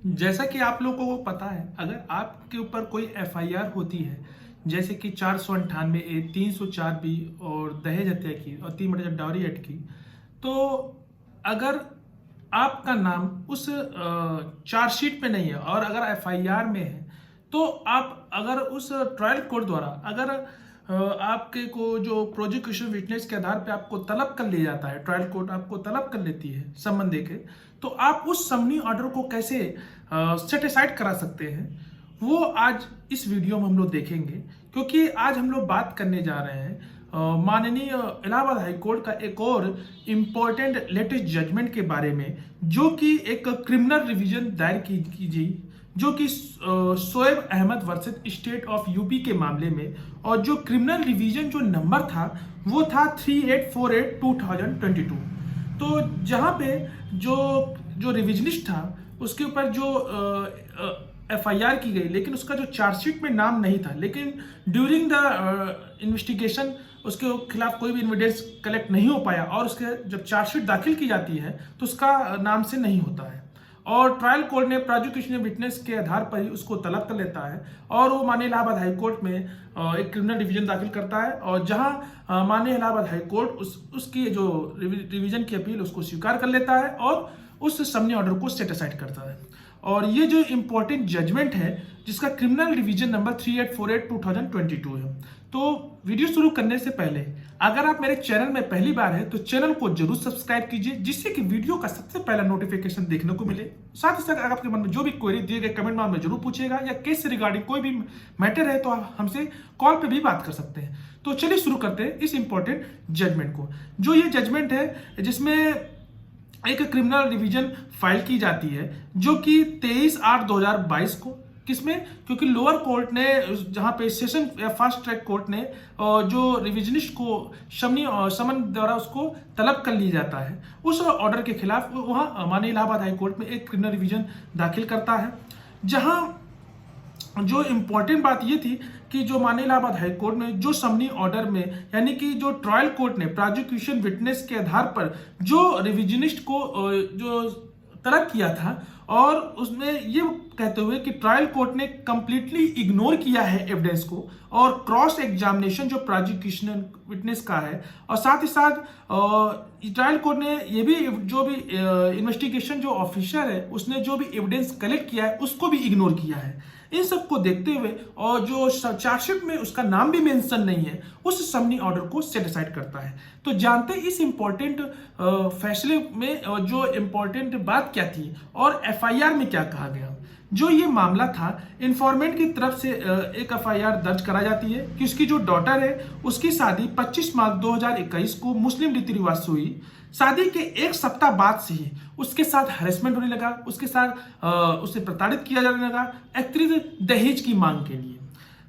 जैसा कि आप लोगों को पता है, अगर आपके ऊपर कोई एफआईआर होती है, जैसे कि 498 ए, 304 बी और दहेज हत्या की और 3 डाउरी एक्ट की, तो अगर आपका नाम उस चार्जशीट में नहीं है और अगर एफआईआर में है, तो आप अगर उस ट्रायल कोर्ट द्वारा अगर आपके को जो प्रोसिक्यूशन विटनेस के आधार पे आपको तलब कर लिया जाता है, ट्रायल कोर्ट आपको तलब कर लेती है समन देके, तो आप उस समनी ऑर्डर को कैसे सेट असाइड करा सकते हैं, वो आज इस वीडियो में हम लोग देखेंगे। क्योंकि आज हम लोग बात करने जा रहे हैं माननीय इलाहाबाद हाई कोर्ट का एक और इम्पोर्टेंट लेटेस्ट जजमेंट के बारे में, जो कि एक क्रिमिनल रिवीजन दायर की गई, जो कि Shoaib Ahmad versus state of UP के मामले में, और जो क्रिमिनल रिवीजन जो नंबर था वो था 3848/2022। तो जहां पे जो जो रिविजनिस्ट था उसके ऊपर जो एफआईआर की गई, लेकिन उसका जो चार्जशीट में नाम नहीं था, लेकिन ड्यूरिंग द इन्वेस्टिगेशन उसके खिलाफ कोई भी एविडेंस कलेक्ट नहीं हो पाया, और उसके जब चार्जशीट दाखिल की जाती है तो उसका नाम से नहीं होता है, और ट्रायल कोर्ट ने प्रोसिक्यूशन विटनेस के आधार पर ही उसको तलब कर लेता है, और वो माननीय इलाहाबाद हाई कोर्ट में एक क्रिमिनल डिवीजन दाखिल करता है, और जहां माननीय इलाहाबाद हाई कोर्ट उसकी जो रिवीजन की अपील उसको स्वीकार कर लेता है और उस समनी ऑर्डर को सेट असाइड करता है। और ये जो इंपॉर्टेंट जजमेंट है जिसका क्रिमिनल रिवीजन नंबर 3848/2022 है। तो वीडियो शुरू करने से पहले अगर आप मेरे चैनल में पहली बार है तो चैनल को जरूर सब्सक्राइब कीजिए, जिससे कि वीडियो का सबसे पहला नोटिफिकेशन देखने को मिले। साथ ही साथ अगर आपके मन में जो भी क्वेरी दिए गए कमेंट में जरूर पूछेगा, या केस से रिगार्डिंग कोई भी मैटर है तो आप हमसे कॉल पे भी बात कर सकते हैं। तो चलिए शुरू करते हैं इस इंपॉर्टेंट जजमेंट को। जो ये जजमेंट है जिसमें एक क्रिमिनल रिवीजन फाइल की जाती है, जो कि 23/8/2022 को, किसमें, क्योंकि लोअर कोर्ट ने जहां पे सेशन या फास्ट ट्रैक कोर्ट ने जो रिविजनिस्ट को समन द्वारा उसको तलब कर लिया जाता है, उस ऑर्डर के खिलाफ वहां माननीय इलाहाबाद हाई कोर्ट में एक क्रिमिनल रिवीजन दाखिल करता है। जहां जो इम्पोर्टेंट बात ये थी कि जो माननीय इलाहाबाद हाई कोर्ट ने जो समनी ऑर्डर में, यानी कि जो ट्रायल कोर्ट ने प्रोसिक्यूशन विटनेस के आधार पर जो रिविजनिस्ट को जो तलब किया था, और उसमें ये कहते हुए कि ट्रायल कोर्ट ने कंप्लीटली इग्नोर किया है एविडेंस को, और क्रॉस एग्जामिनेशन जो प्रोसिक्यूशन विटनेस का है, और साथ ही साथ ट्रायल कोर्ट ने ये भी जो भी इन्वेस्टिगेशन जो ऑफिसर है उसने जो भी एविडेंस कलेक्ट किया है उसको भी इग्नोर किया है। इन सबको देखते हुए और जो चार्जशीट में उसका नाम भी मेंशन नहीं है, उस समनी ऑर्डर को सेट असाइड करता है। तो जानते हैं इस इंपॉर्टेंट फैसले में जो इंपॉर्टेंट बात क्या थी और एफआईआर में क्या कहा गया। जो ये मामला था, इन्फॉर्मेंट की तरफ से एक एफआईआर दर्ज करा जाती है कि उसकी जो डॉटर है उसकी शादी 25 मार्च 2021 को मुस्लिम रीति रिवाज से हुई। शादी के एक सप्ताह बाद से ही उसके साथ हैरेसमेंट होने लगा, उसके साथ उसे प्रताड़ित किया जाने लगा अतिरिक्त दहेज की मांग के लिए।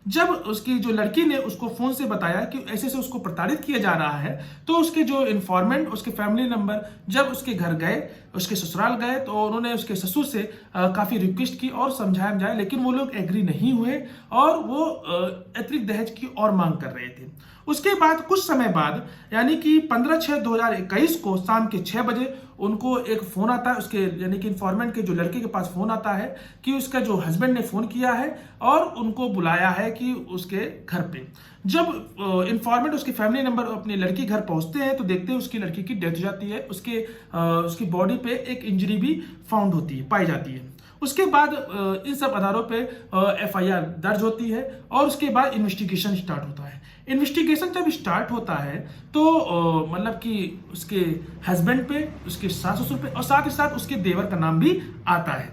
जब उसकी जो लड़की ने उसको फोन से बताया कि ऐसे से उसको प्रताड़ित किया जा रहा है, तो उसके जो इन्फॉर्मेंट, उसके फैमिली मेंबर जब उसके घर गए, उसके ससुराल गए, तो उन्होंने उसके ससुर से काफी रिक्वेस्ट की और समझाया, लेकिन वो लोग एग्री नहीं हुए और वो अतिरिक्त दहेज की और मांग कर रहे थे। उसके बाद कुछ समय बाद, यानी कि 15/6/2021 को शाम के 6 बजे उनको एक फोन आता है, उसके यानी कि इन्फॉर्मेंट के जो लड़के के पास फोन आता है कि उसका जो हस्बैंड ने फोन किया है और उनको बुलाया है कि उसके घर पे। जब इन्फॉर्मेंट उसके फैमिली मेंबर अपनी लड़की घर पहुंचते हैं तो देखते हैं उसकी लड़की की डेथ हो जाती है, उसकी बॉडी पे एक इंजरी भी फाउंड होती है, पाई जाती है। उसके बाद इन सब आधारों पे एफआईआर दर्ज होती है, और उसके बाद इन्वेस्टिगेशन स्टार्ट होता है। इन्वेस्टिगेशन जब स्टार्ट होता है तो मतलब कि उसके हस्बैंड पे, उसके सास ससुर पे, और साथ ही साथ उसके देवर का नाम भी आता है।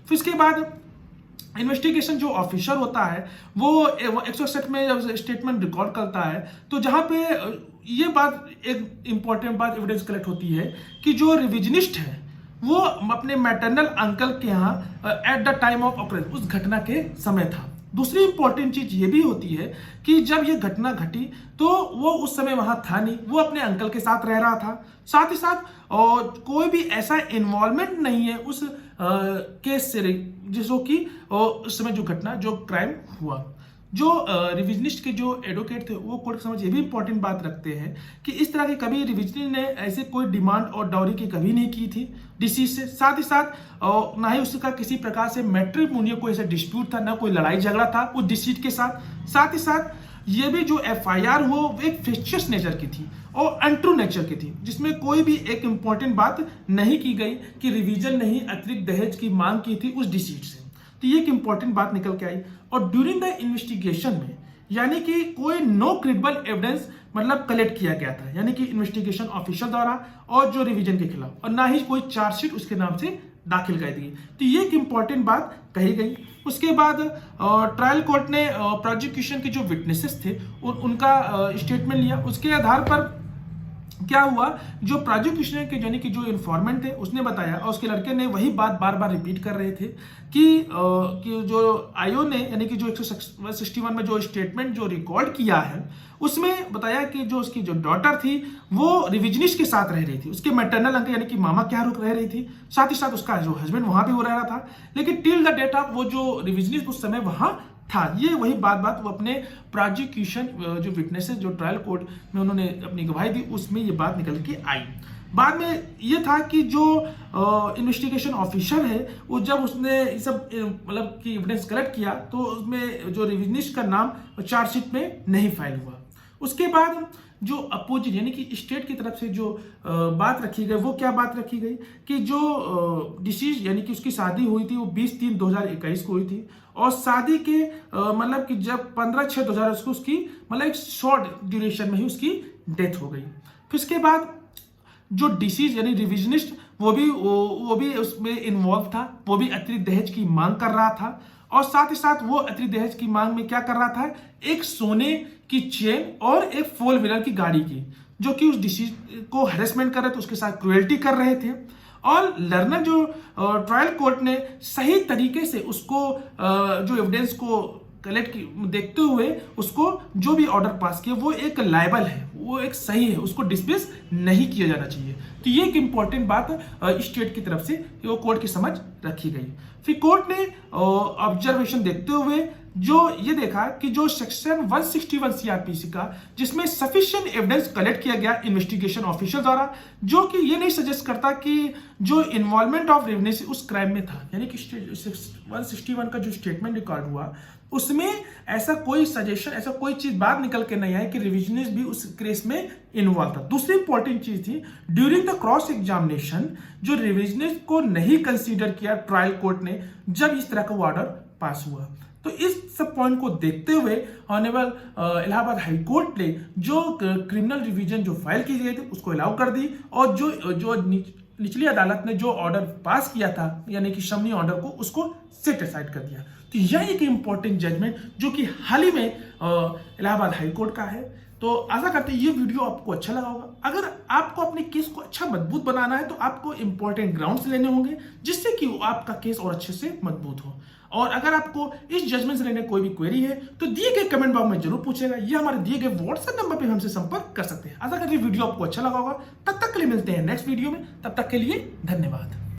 फिर इसके बाद इन्वेस्टिगेशन जो ऑफिसर होता है वो 161 में जब स्टेटमेंट रिकॉर्ड करता है, तो जहां पे ये बात, एक इंपॉर्टेंट बात एविडेंस कलेक्ट होती है कि जो रिविजनिस्ट है वो अपने मैटरनल अंकल के यहाँ at the time of occurrence, उस घटना के समय था। दूसरी इंपॉर्टेंट चीज ये भी होती है कि जब ये घटना घटी तो वो उस समय वहां था नहीं, वो अपने अंकल के साथ रह रहा था। साथ ही साथ कोई भी ऐसा इन्वॉल्वमेंट नहीं है उस केस से जिसको कि उस समय जो घटना, जो क्राइम हुआ। जो रिविजनिस्ट के जो एडवोकेट थे वो कोर्ट की समझ ये भी इंपॉर्टेंट बात रखते हैं कि इस तरह की कभी रिविजनिस्ट ने ऐसे कोई डिमांड और डाउरी की कभी नहीं की थी डिसीज से। साथ ही साथ ना ही उसका किसी प्रकार से मैट्रिमोनियल कोई ऐसा डिस्प्यूट था, ना कोई लड़ाई झगड़ा था उस डिसीज के साथ। साथ ही साथ ये भी जो एफआईआर हो वो एक फिक्शियस नेचर की थी और अनट्रू नेचर की थी, जिसमें कोई भी एक इंपॉर्टेंट बात नहीं की गई कि रिवीजन नहीं अतिरिक्त दहेज की मांग की थी उस डिसीज से। तो ये एक इंपॉर्टेंट बात निकल के आई। और ड्यूरिंग द इन्वेस्टिगेशन में यानी कि कोई नो क्रेडिबल एविडेंस मतलब कलेक्ट किया गया था, यानी कि इन्वेस्टिगेशन ऑफिसर द्वारा और जो रिवीजन के खिलाफ, और ना ही कोई चार्जशीट उसके नाम से दाखिल कर दी। तो ये एक इंपॉर्टेंट बात कही गई। उसके बाद ट्रायल कोर्ट ने प्रोसिक्यूशन के जो विटनेसेस थे उनका स्टेटमेंट लिया। उसके आधार पर क्या हुआ, जो प्रोसिक्यूशन के यानी कि जो इन्फॉर्मेंट थे उसने बताया और उसके लड़के ने वही बात बार बार रिपीट कर रहे थे कि जो आयोग ने यानी कि जो 161 में जो स्टेटमेंट जो रिकॉर्ड किया है उसमें बताया कि जो उसकी जो डॉटर थी वो रिविजनिस्ट के साथ रह रही थी, उसके मैटरनल अंकल यानी कि मामा क्या रुक रह रही थी, साथ ही साथ उसका जो हस्बैंड वहां भी वो रह रहा था, लेकिन टिल द डेट ऑफ वो जो रिविजनिस्ट उस समय वहां था। ये वही बात वो अपने प्रोसिक्यूशन जो विटनेसेस जो ट्रायल कोर्ट में उन्होंने अपनी गवाही दी उसमें ये बात निकल के आई। बाद में ये था कि जो इन्वेस्टिगेशन ऑफिसर है वो जब उसने ये सब मतलब कि एविडेंस कलेक्ट किया तो उसमें जो रिविजनिस्ट का नाम चार्जशीट में नहीं फाइल हुआ। उसके बाद जो अपोजिट यानी कि स्टेट की तरफ से जो बात रखी गई वो क्या बात रखी गई कि जो डिसीज यानी कि उसकी शादी हुई थी वो 20/3/2021 को हुई थी और शादी के मतलब कि जब 15/6/2000 उसकी मतलब एक शॉर्ट ड्यूरेशन में ही उसकी डेथ हो गई। फिर उसके बाद जो डिसीज यानी रिविजनिस्ट वो भी उसमें इन्वॉल्व था, वो भी अतिरिक्त दहेज की मांग कर रहा था और साथ ही साथ वो अतिरिक्त दहेज की मांग में क्या कर रहा था, एक सोने की चेन और एक 4 व्हीलर की गाड़ी की, जो कि उस डिसीज को हैरेसमेंट कर रहे थे, उसके साथ क्रुएल्टी कर रहे थे। और लर्नर जो ट्रायल कोर्ट ने सही तरीके से उसको जो एविडेंस को कलेक्ट देखते हुए उसको जो भी ऑर्डर पास किया वो एक लायबल है, वो एक सही है, उसको डिसमिस नहीं किया जाना चाहिए। तो ये एक इंपॉर्टेंट बात स्टेट की तरफ से वो कोर्ट की समझ रखी गई। फिर कोर्ट ने ऑब्जर्वेशन देखते हुए जो ये देखा कि जो सेक्शन 161 सीआरपीसी का जिसमें सफिशिएंट एविडेंस कलेक्ट किया गया इन्वेस्टिगेशन ऑफिसर द्वारा, जो कि ये नहीं सजेस्ट करता कि जो इन्वॉल्वमेंट ऑफ रिवेन्यू उस क्राइम में था, यानी कि 161 का जो स्टेटमेंट रिकॉर्ड हुआ उसमें ऐसा कोई सजेशन, ऐसा कोई चीज बात निकल के नहीं आई कि रिविजनिस्ट भी उस केस में इन्वॉल्व था। दूसरी इंपॉर्टेंट चीज थी ड्यूरिंग द क्रॉस एग्जामिनेशन जो रिविजनिस्ट को नहीं कंसीडर किया ट्रायल कोर्ट ने जब इस तरह का ऑर्डर पास हुआ। तो इस सब पॉइंट को देखते हुए ऑनरेबल इलाहाबाद हाई कोर्ट ने जो क्रिमिनल रिवीजन जो फाइल की गई थी उसको अलाउ कर दी और जो निचली अदालत ने जो ऑर्डर पास किया था यानी कि शमनी ऑर्डर को उसको सेट असाइड कर दिया। तो यह एक इंपॉर्टेंट जजमेंट जो कि हाल ही में इलाहाबाद हाई कोर्ट का है। तो आशा करते हैं ये वीडियो आपको अच्छा लगा होगा। अगर आपको अपने केस को अच्छा मजबूत बनाना है तो आपको इंपॉर्टेंट ग्राउंड्स लेने होंगे जिससे कि आपका केस और अच्छे से मजबूत हो। और अगर आपको इस जजमेंट से लेने कोई भी क्वेरी है तो दिए गए कमेंट बॉक्स में जरूर पूछेगा, या हमारे दिए गए व्हाट्सएप नंबर पे हमसे संपर्क कर सकते हैं। आशा करते हैं वीडियो आपको अच्छा लगा होगा। तब तक के लिए मिलते हैं नेक्स्ट वीडियो में, तब तक के लिए धन्यवाद।